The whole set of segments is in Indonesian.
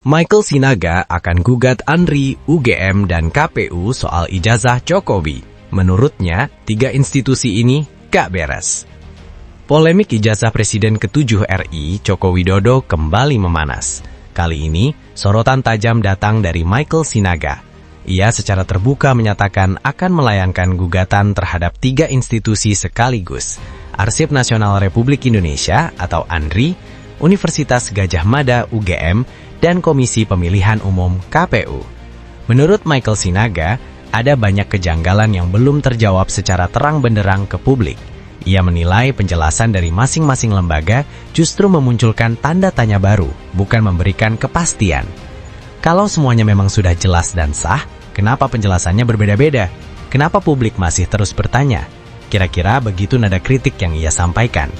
Michael Sinaga akan gugat Andri, UGM, dan KPU soal ijazah Jokowi. Menurutnya, 3 institusi ini gak beres. Polemik ijazah Presiden ke-7 RI, Joko Widodo, kembali memanas. Kali ini, sorotan tajam datang dari Michael Sinaga. Ia secara terbuka menyatakan akan melayangkan gugatan terhadap 3 institusi sekaligus. Arsip Nasional Republik Indonesia atau ANRI, Universitas Gadjah Mada UGM, dan Komisi Pemilihan Umum KPU. Menurut Michael Sinaga, ada banyak kejanggalan yang belum terjawab secara terang benderang ke publik. Ia menilai penjelasan dari masing-masing lembaga justru memunculkan tanda tanya baru, bukan memberikan kepastian. Kalau semuanya memang sudah jelas dan sah, kenapa penjelasannya berbeda-beda? Kenapa publik masih terus bertanya? Kira-kira begitu nada kritik yang ia sampaikan.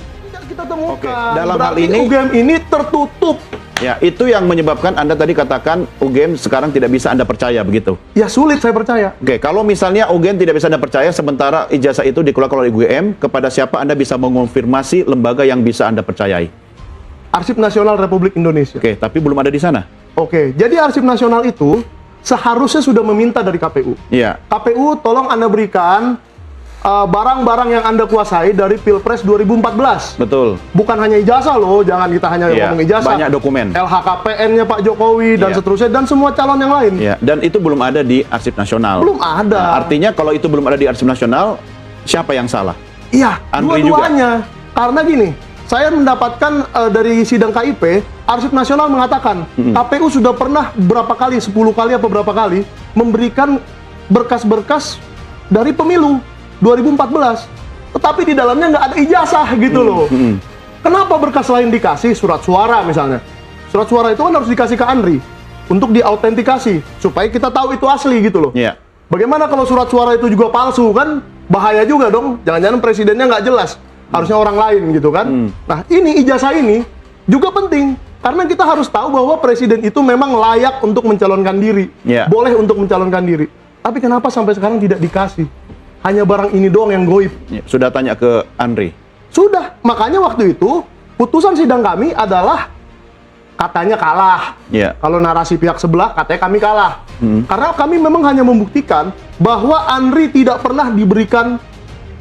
Kita temukan. Oke, dalam hal berarti ini UGM ini tertutup. Ya, itu yang menyebabkan Anda tadi katakan UGM sekarang tidak bisa Anda percaya, begitu? Ya sulit saya percaya. Oke, kalau misalnya UGM tidak bisa Anda percaya, sementara ijazah itu dikeluarkan oleh UGM, kepada siapa Anda bisa mengonfirmasi lembaga yang bisa Anda percayai? Arsip Nasional Republik Indonesia. Oke, tapi belum ada di sana. Oke, jadi Arsip Nasional itu seharusnya sudah meminta dari KPU. Iya. KPU tolong Anda berikan barang-barang yang Anda kuasai dari Pilpres 2014. Betul. Bukan hanya ijazah loh, jangan kita hanya Iya, ngomong ijazah. banyak dokumen. LHKPN-nya Pak Jokowi dan Iya. seterusnya, dan semua calon yang lain. Ya, dan itu belum ada di Arsip Nasional. Belum ada. Nah, artinya kalau itu belum ada di Arsip Nasional, siapa yang salah? Iya, Andri dua-duanya. Karena gini, saya mendapatkan dari sidang KIP, Arsip Nasional mengatakan KPU sudah pernah berapa kali, 10 kali apa berapa kali, memberikan berkas-berkas dari pemilu 2014. Tetapi di dalamnya nggak ada ijazah gitu loh. Kenapa berkas lain dikasih? Surat suara misalnya. Surat suara itu kan harus dikasih ke Andri untuk diautentikasi, supaya kita tahu itu asli gitu loh. Iya. Bagaimana kalau surat suara itu juga palsu, kan bahaya juga dong. Jangan-jangan presidennya nggak jelas, harusnya orang lain gitu kan. Nah, ini ijazah ini juga penting, karena kita harus tahu bahwa presiden itu memang layak untuk mencalonkan diri, Iya. boleh untuk mencalonkan diri. Tapi kenapa sampai sekarang tidak dikasih? Hanya barang ini doang yang goib. Ya, sudah tanya ke Andri. Sudah, makanya waktu itu putusan sidang kami adalah katanya kalah. Iya. Kalau narasi pihak sebelah, katanya kami kalah. Karena kami memang hanya membuktikan bahwa Andri tidak pernah diberikan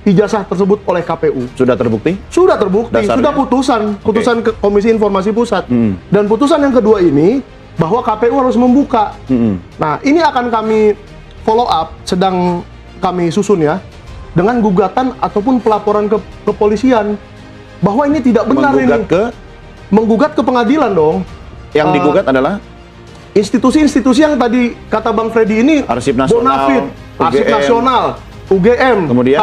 ijazah tersebut oleh KPU. Sudah terbukti? Sudah terbukti, Dasarnya? sudah putusan ke Komisi Informasi Pusat. Dan putusan yang kedua ini, bahwa KPU harus membuka. Nah, ini akan kami follow up, sedang kami susun ya, dengan gugatan ataupun pelaporan ke kepolisian, bahwa ini tidak benar. Menggugat ke? Menggugat ke pengadilan dong. Yang digugat adalah? Institusi-institusi yang tadi kata Bang Freddy ini, Arsip Nasional, Bonafid, Arsip UGM, Nasional, UGM, kemudian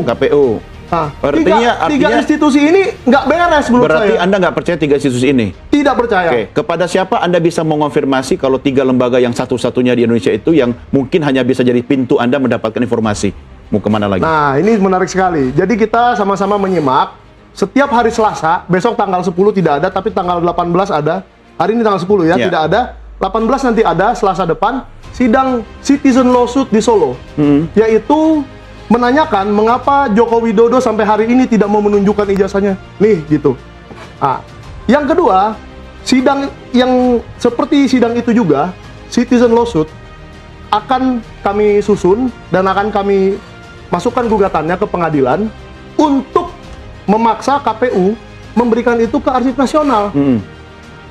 KPU. Nah, Artinya- tiga institusi ini nggak beres menurut Berarti saya. Anda nggak percaya 3 institusi ini? Tidak percaya. Oke, kepada siapa Anda bisa mengonfirmasi kalau 3 lembaga yang satu-satunya di Indonesia itu yang mungkin hanya bisa jadi pintu Anda mendapatkan informasi? Mau kemana lagi? Nah, ini menarik sekali. Jadi kita sama-sama menyimak. Setiap hari Selasa, besok tanggal 10 tidak ada, tapi tanggal 18 ada. Hari ini tanggal 10 ya, Ya. tidak ada. 18 nanti ada, Selasa depan, sidang Citizen Lawsuit di Solo. Yaitu menanyakan mengapa Joko Widodo sampai hari ini tidak mau menunjukkan ijazahnya. Nih, gitu. Nah, yang kedua, sidang yang seperti sidang itu juga, Citizen Lawsuit, akan kami susun dan akan kami masukkan gugatannya ke pengadilan untuk memaksa KPU memberikan itu ke Arsip Nasional.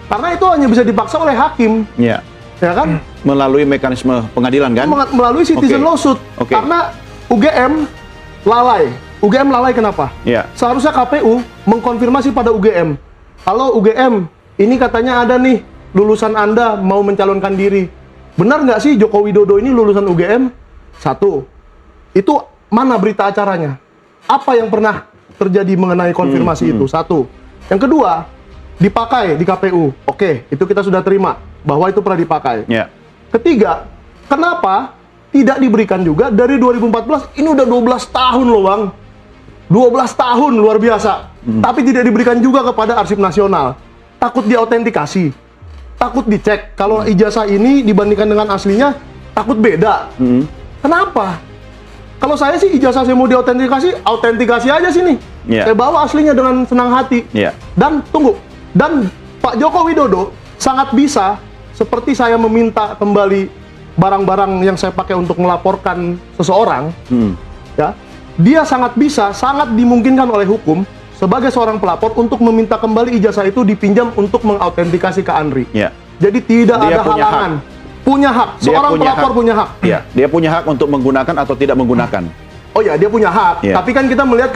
Karena itu hanya bisa dipaksa oleh hakim, Ya, ya kan? melalui mekanisme pengadilan kan? Melalui Citizen Oke. Lawsuit. Oke. Karena UGM lalai. UGM lalai kenapa? Ya. Seharusnya KPU mengkonfirmasi pada UGM. Halo UGM, ini katanya ada nih lulusan Anda mau mencalonkan diri. Benar nggak sih Joko Widodo ini lulusan UGM? Satu. Itu mana berita acaranya? Apa yang pernah terjadi mengenai konfirmasi itu? Satu. Yang kedua, dipakai di KPU. Oke, itu kita sudah terima bahwa itu pernah dipakai. Ya. Ketiga, kenapa tidak diberikan juga dari 2014? Ini udah 12 tahun loh Bang. 12 tahun, luar biasa. Tapi tidak diberikan juga kepada Arsip Nasional. Takut diautentikasi. Takut dicek. Kalau ijazah ini dibandingkan dengan aslinya, takut beda. Kenapa? Kalau saya sih ijazah saya mau diautentikasi, autentikasi aja sini. Iya. Saya bawa aslinya dengan senang hati. Iya. Dan tunggu, dan Pak Joko Widodo sangat bisa seperti saya meminta kembali barang-barang yang saya pakai untuk melaporkan seseorang, ya, dia sangat dimungkinkan oleh hukum sebagai seorang pelapor untuk meminta kembali ijazah itu dipinjam untuk mengautentikasi ke Andri. Ya. Jadi tidak Dia ada punya halangan. Punya hak. Dia Seorang punya pelapor hak. punya hak. Ya, dia punya hak untuk menggunakan atau tidak menggunakan. Oh ya, dia punya hak. Ya. Tapi kan kita melihat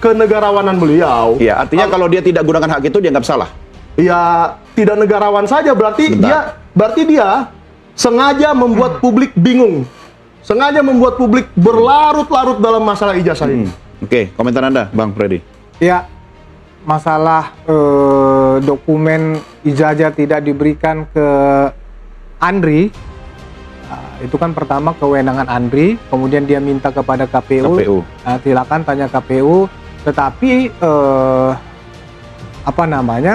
kenegarawanan beliau. Ya, artinya kalau dia tidak gunakan hak itu dianggap salah. Ya, tidak negarawan saja. Berarti Sebentar. dia sengaja membuat publik bingung. Sengaja membuat publik berlarut-larut dalam masalah ijazah ini. Oke, komentar Anda, Bang Freddy. Ya, masalah dokumen ijazah tidak diberikan ke Andri, itu kan pertama kewenangan Andri, kemudian dia minta kepada KPU. Silakan tanya KPU, tetapi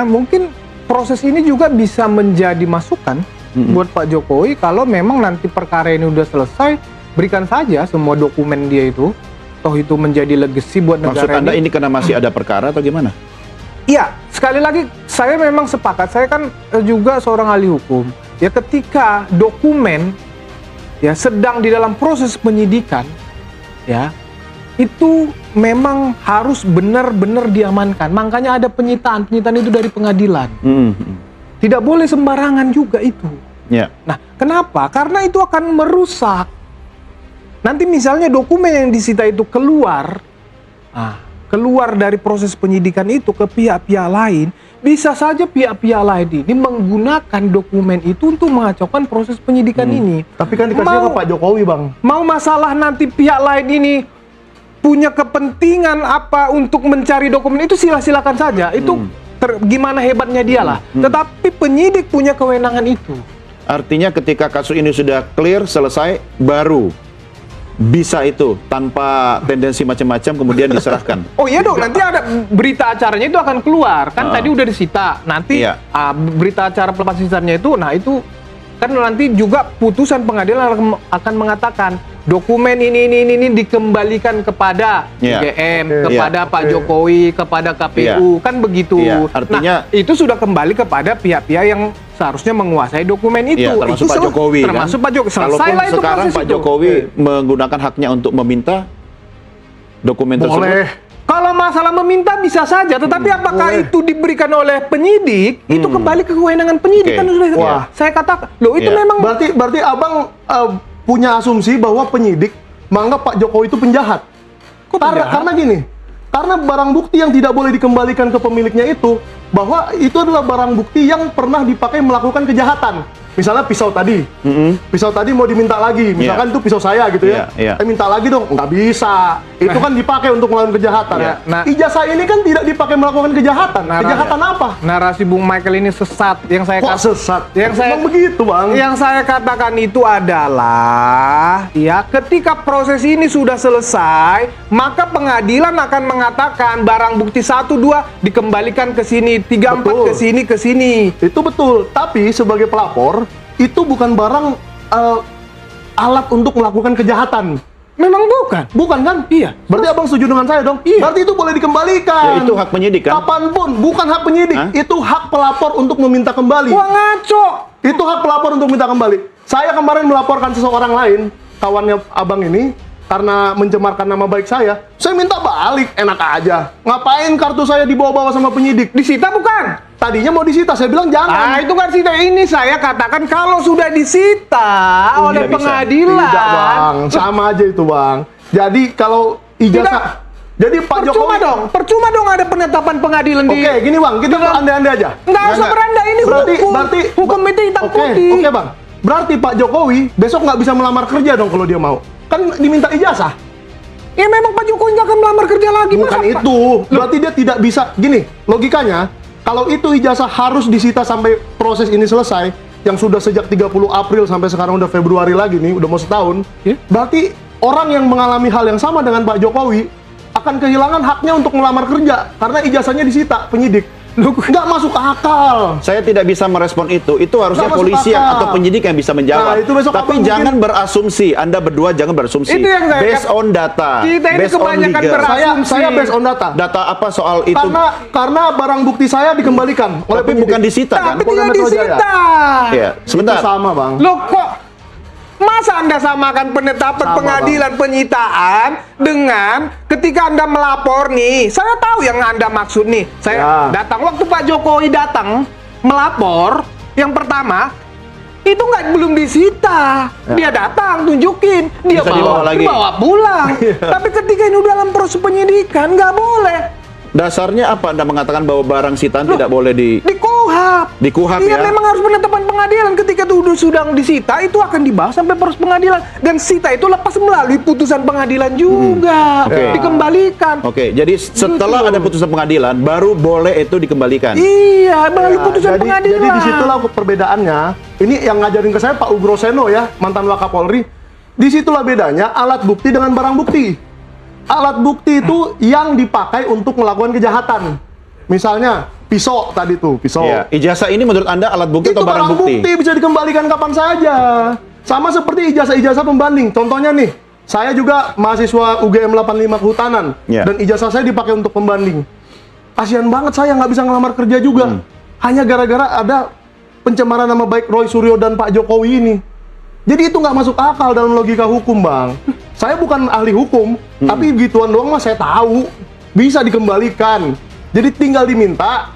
mungkin proses ini juga bisa menjadi masukan buat Pak Jokowi kalau memang nanti perkara ini udah selesai, berikan saja semua dokumen dia itu. Toh itu menjadi legacy buat Maksud negara Anda ini karena masih ada perkara atau gimana? Iya, sekali lagi saya memang sepakat. Saya kan juga seorang ahli hukum. Ya, ketika dokumen ya sedang di dalam proses penyidikan, ya itu memang harus benar-benar diamankan. Makanya ada penyitaan itu dari pengadilan. Tidak boleh sembarangan juga itu. Ya. Nah, kenapa? Karena itu akan merusak. Nanti misalnya dokumen yang disita itu keluar dari proses penyidikan itu ke pihak-pihak lain, bisa saja pihak-pihak lain ini menggunakan dokumen itu untuk mengacaukan proses penyidikan ini. Tapi kan dikasih ke Pak Jokowi, Bang. Mau masalah nanti pihak lain ini punya kepentingan apa untuk mencari dokumen itu, silakan saja. Itu gimana hebatnya dia lah. Tetapi penyidik punya kewenangan itu. Artinya ketika kasus ini sudah clear, selesai, baru bisa itu tanpa tendensi macam-macam kemudian diserahkan. Oh iya dong, nanti ada berita acaranya itu akan keluar. Kan tadi udah disita. Nanti Iya. Berita acara pelepas liarannya itu, nah itu kan nanti juga putusan pengadilan akan mengatakan dokumen ini dikembalikan kepada Iya. UGM, Iya. kepada Pak Jokowi, kepada KPU, kan begitu. Iya, artinya- nah, itu sudah kembali kepada pihak-pihak yang seharusnya menguasai dokumen itu. Iya, termasuk Itu Pak Jokowi, kan? termasuk Pak Jokowi. Kalaupun Selesailah itu sekarang proses Pak itu. Jokowi menggunakan haknya untuk meminta dokumen tersebut. Boleh. Kalau masalah meminta bisa saja, tetapi apakah boleh. itu diberikan oleh penyidik? Itu kembali ke kewenangan penyidik. Oke. Kan sudah Wah. saya katakan, loh itu Iya. memang Berarti Abang punya asumsi bahwa penyidik menganggap Pak Jokowi itu penjahat. Kok penjahat? Karena gini, karena barang bukti yang tidak boleh dikembalikan ke pemiliknya itu, bahwa itu adalah barang bukti yang pernah dipakai melakukan kejahatan. Misalnya pisau tadi, pisau tadi mau diminta lagi, misalkan itu pisau saya gitu ya, Iya, iya. minta lagi dong, nggak bisa. Itu kan dipakai untuk melakukan kejahatan. Iya, nah- Ijazah ini kan tidak dipakai melakukan kejahatan. Kejahatan apa? narasi Bung Michael ini sesat. Yang saya Kok sesat? Yang saya Emang begitu, Bang. Yang saya katakan itu adalah ya ketika proses ini sudah selesai, maka pengadilan akan mengatakan barang bukti 1, 2 dikembalikan ke sini, 3, 4 Betul. ke sini, ke sini. Itu betul, tapi sebagai pelapor itu bukan barang alat untuk melakukan kejahatan. Memang bukan. Bukan kan? Iya. Berarti Abang setuju dengan saya dong? Iya. Berarti itu boleh dikembalikan. Ya, itu hak penyidik kan? Kapanpun, bukan hak penyidik. Hah? Itu hak pelapor untuk meminta kembali. Wah, ngaco. Itu hak pelapor untuk minta kembali. Saya kemarin melaporkan seseorang lain, kawannya Abang ini, karena mencemarkan nama baik saya minta balik, enak aja. Ngapain kartu saya dibawa-bawa sama penyidik? Disita bukan? Tadinya mau disita, saya bilang jangan. Itu kan sita. Ini saya katakan kalau sudah disita oleh Tidak bisa. pengadilan. Tidak, Bang. Sama aja itu, Bang. Jadi kalau ijazah, jadi Pak Percuma Jokowi percuma dong ada penetapan pengadilan di. Oke, gini Bang, kita berandai-andai aja. Nggak usah berandai, ini hukum itu hitam putih. Oke, Bang. Berarti Pak Jokowi besok nggak bisa melamar kerja dong kalau dia mau. Kan diminta ijazah. Ya memang Pak Jokowi nggak akan melamar kerja lagi. Bukan masa, itu. Berarti dia tidak bisa. Gini, logikanya, kalau itu ijazah harus disita sampai proses ini selesai, yang sudah sejak 30 April sampai sekarang udah Februari lagi nih, udah mau setahun. Ya. Berarti orang yang mengalami hal yang sama dengan Pak Jokowi akan kehilangan haknya untuk melamar kerja karena ijazahnya disita penyidik. Nggak masuk akal. Saya tidak bisa merespon itu. Itu harusnya Nggak masuk polisi yang, akal. atau penyidik yang bisa menjawab. Nah, itu besok Tapi abang jangan mungkin- berasumsi. Anda berdua jangan berasumsi. Itu yang saya Based on data. Kita ini based on kebanyakan legal. berasumsi. Saya based on data. Data apa soal itu? Karena barang bukti saya dikembalikan oleh Tapi penyidik. bukan disita kan? Tapi Polda tidak Metro Jaya. disita. Ya, sebentar. Itu sama, Bang. Loh kok masa Anda samakan penetapan Sama, pengadilan penyitaan dengan ketika Anda melapor nih? Saya tahu yang Anda maksud nih. Saya Ya. datang waktu Pak Jokowi datang melapor yang pertama itu belum disita. Dia datang tunjukin, dia Bisa dibawa lagi. dibawa pulang. Tapi ketika ini udah dalam proses penyidikan nggak boleh. Dasarnya apa Anda mengatakan bahwa barang sitaan tidak boleh Di KUHP. Di KUHP Iya, ya? memang harus penetapan pengadilan. Ketika itu sudah disita, itu akan dibahas sampai proses pengadilan. Dan sita itu lepas melalui putusan pengadilan juga. Oke. Dikembalikan. Oke, jadi setelah Gitu. ada putusan pengadilan, baru boleh itu dikembalikan. Iya, melalui Ya, putusan pengadilan. Jadi disitulah perbedaannya. Ini yang ngajarin ke saya Pak Ugroseno ya, mantan Wakapolri. Disitulah bedanya alat bukti dengan barang bukti. Alat bukti itu yang dipakai untuk melakukan kejahatan. Misalnya pisau tadi tuh, pisau. Iya. Ijazah ini menurut Anda alat bukti Itu atau barang bukti? bisa dikembalikan kapan saja. Sama seperti ijazah-ijazah pembanding. Contohnya nih, saya juga mahasiswa UGM 85 Kehutanan. Ya. Dan ijazah saya dipakai untuk pembanding. Kasihan banget saya nggak bisa ngelamar kerja juga. Hanya gara-gara ada pencemaran nama baik Roy Suryo dan Pak Jokowi ini. Jadi itu nggak masuk akal dalam logika hukum, Bang. Saya bukan ahli hukum, tapi begituan doang mah saya tahu. Bisa dikembalikan. Jadi tinggal diminta,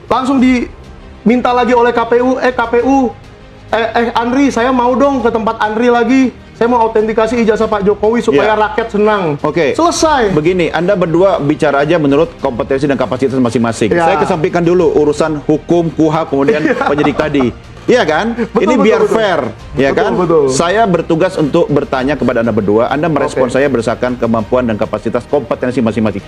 langsung diminta lagi oleh KPU, Andri, saya mau dong ke tempat Andri lagi. Saya mau autentikasi ijazah Pak Jokowi supaya Ya. rakyat senang. Oke. Selesai. Begini, Anda berdua bicara aja menurut kompetensi dan kapasitas masing-masing. Ya. Saya kesampingkan dulu urusan hukum, KUHP, kemudian penyidik tadi. Iya kan? Betul, Ini betul, biar betul. fair, ya Betul, kan? betul. Saya bertugas untuk bertanya kepada Anda berdua. Anda merespon Oke. saya berdasarkan kemampuan dan kapasitas kompetensi masing-masing.